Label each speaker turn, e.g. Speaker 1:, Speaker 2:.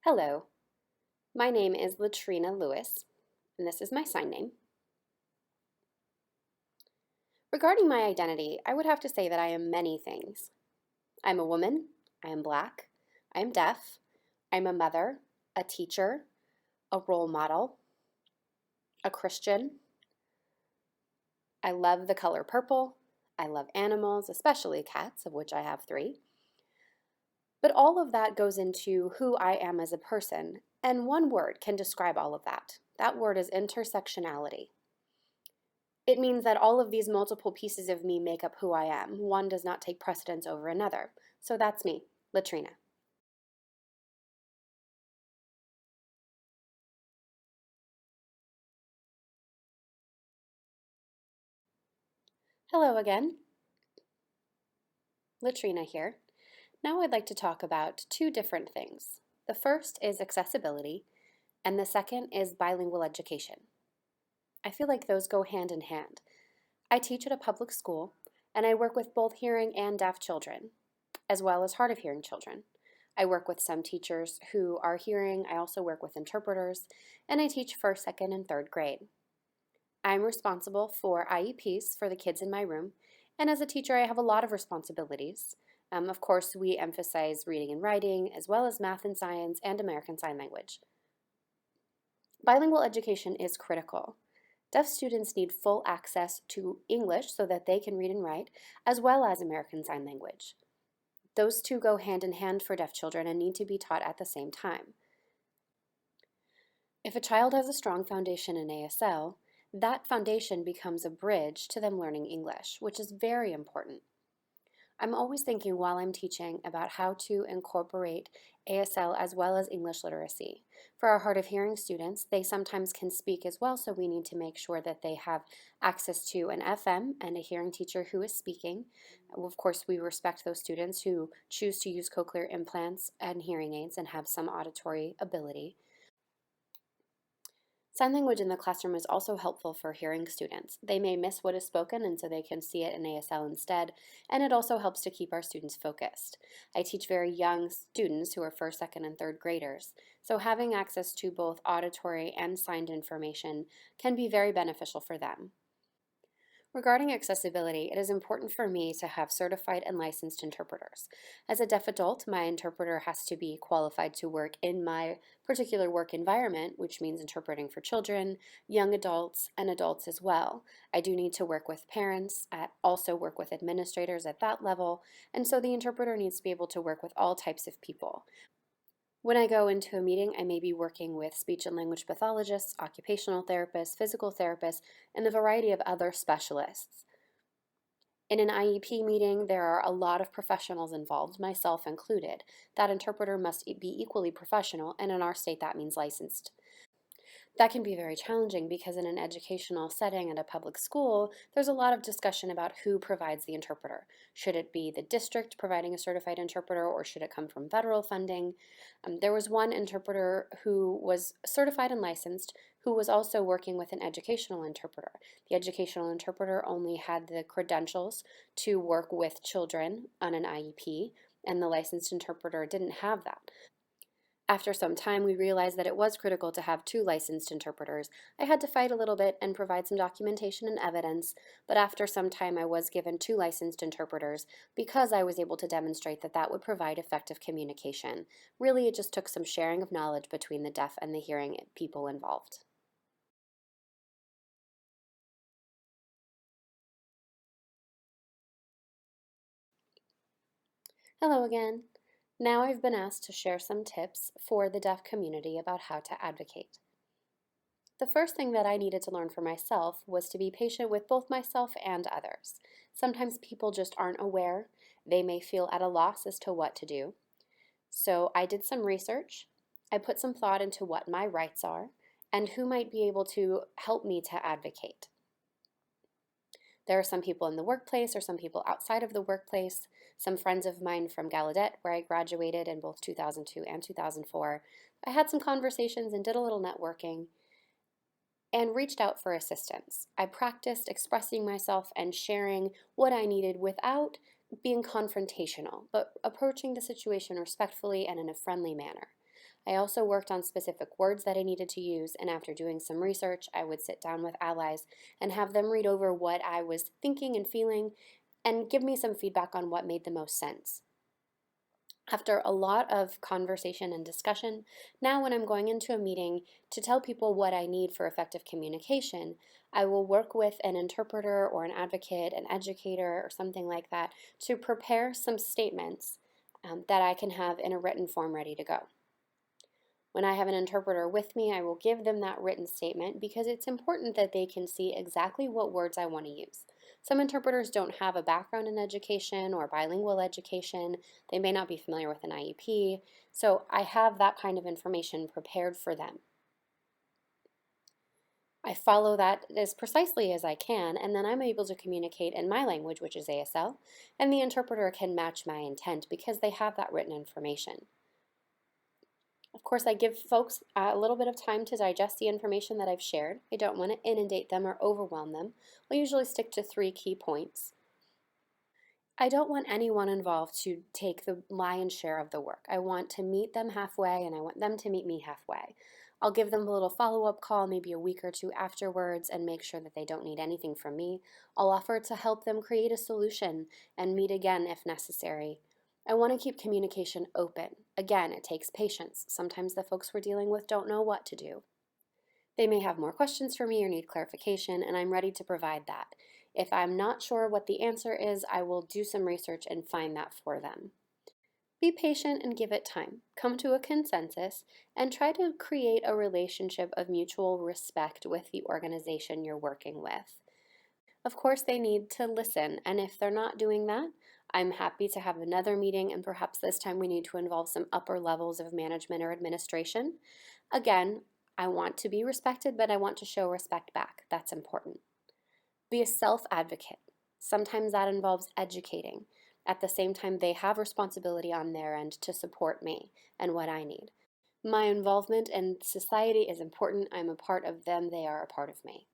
Speaker 1: Hello, my name is Latrina Lewis, and this is my sign name. Regarding my identity, I would have to say that I am many things. I'm a woman, I am Black, I am deaf, I'm a mother, a teacher, a role model, a Christian. I love the color purple, I love animals, especially cats, of which I have 3. But all of that goes into who I am as a person, and one word can describe all of that. That word is intersectionality. It means that all of these multiple pieces of me make up who I am. One does not take precedence over another. So that's me, Latrina. Hello again. Latrina here. Now I'd like to talk about 2 different things. The first is accessibility, and the second is bilingual education. I feel like those go hand in hand. I teach at a public school, and I work with both hearing and deaf children, as well as hard of hearing children. I work with some teachers who are hearing. I also work with interpreters, and I teach 1st, 2nd, and 3rd grade. I'm responsible for IEPs for the kids in my room, and as a teacher, I have a lot of responsibilities. Of course, we emphasize reading and writing, as well as math and science and American Sign Language. Bilingual education is critical. Deaf students need full access to English so that they can read and write, as well as American Sign Language. Those 2 go hand in hand for deaf children and need to be taught at the same time. If a child has a strong foundation in ASL, that foundation becomes a bridge to them learning English, which is very important. I'm always thinking while I'm teaching about how to incorporate ASL as well as English literacy. For our hard of hearing students, they sometimes can speak as well, so we need to make sure that they have access to an FM and a hearing teacher who is speaking. Of course, we respect those students who choose to use cochlear implants and hearing aids and have some auditory ability. Sign language in the classroom is also helpful for hearing students. They may miss what is spoken, and so they can see it in ASL instead, and it also helps to keep our students focused. I teach very young students who are 1st, 2nd, and 3rd graders, so having access to both auditory and signed information can be very beneficial for them. Regarding accessibility, it is important for me to have certified and licensed interpreters. As a deaf adult, my interpreter has to be qualified to work in my particular work environment, which means interpreting for children, young adults, and adults as well. I do need to work with parents, also work with administrators at that level, and so the interpreter needs to be able to work with all types of people. When I go into a meeting, I may be working with speech and language pathologists, occupational therapists, physical therapists, and a variety of other specialists. In an IEP meeting, there are a lot of professionals involved, myself included. That interpreter must be equally professional, and in our state that means licensed. That can be very challenging because in an educational setting at a public school, there's a lot of discussion about who provides the interpreter. Should it be the district providing a certified interpreter, or should it come from federal funding? There was one interpreter who was certified and licensed who was also working with an educational interpreter. The educational interpreter only had the credentials to work with children on an IEP, and the licensed interpreter didn't have that. After some time, we realized that it was critical to have 2 licensed interpreters. I had to fight a little bit and provide some documentation and evidence, but after some time I was given 2 licensed interpreters because I was able to demonstrate that that would provide effective communication. Really, it just took some sharing of knowledge between the deaf and the hearing people involved. Hello again. Now I've been asked to share some tips for the deaf community about how to advocate. The first thing that I needed to learn for myself was to be patient with both myself and others. Sometimes people just aren't aware. They may feel at a loss as to what to do. So I did some research. I put some thought into what my rights are and who might be able to help me to advocate. There are some people in the workplace or some people outside of the workplace. Some friends of mine from Gallaudet, where I graduated in both 2002 and 2004. I had some conversations and did a little networking and reached out for assistance. I practiced expressing myself and sharing what I needed without being confrontational, but approaching the situation respectfully and in a friendly manner. I also worked on specific words that I needed to use, and after doing some research, I would sit down with allies and have them read over what I was thinking and feeling and give me some feedback on what made the most sense. After a lot of conversation and discussion, now when I'm going into a meeting to tell people what I need for effective communication, I will work with an interpreter or an advocate, an educator, or something like that to prepare some statements that I can have in a written form ready to go. When I have an interpreter with me, I will give them that written statement because it's important that they can see exactly what words I want to use. Some interpreters don't have a background in education or bilingual education. They may not be familiar with an IEP, so I have that kind of information prepared for them. I follow that as precisely as I can, and then I'm able to communicate in my language, which is ASL, and the interpreter can match my intent because they have that written information. Of course, I give folks a little bit of time to digest the information that I've shared. I don't want to inundate them or overwhelm them. I'll usually stick to 3 key points. I don't want anyone involved to take the lion's share of the work. I want to meet them halfway, and I want them to meet me halfway. I'll give them a little follow-up call, maybe a week or two afterwards, and make sure that they don't need anything from me. I'll offer to help them create a solution and meet again if necessary. I want to keep communication open. Again, it takes patience. Sometimes the folks we're dealing with don't know what to do. They may have more questions for me or need clarification, and I'm ready to provide that. If I'm not sure what the answer is, I will do some research and find that for them. Be patient and give it time. Come to a consensus and try to create a relationship of mutual respect with the organization you're working with. Of course, they need to listen, and if they're not doing that, I'm happy to have another meeting, and perhaps this time we need to involve some upper levels of management or administration. Again, I want to be respected, but I want to show respect back. That's important. Be a self-advocate. Sometimes that involves educating. At the same time, they have responsibility on their end to support me and what I need. My involvement in society is important. I'm a part of them. They are a part of me.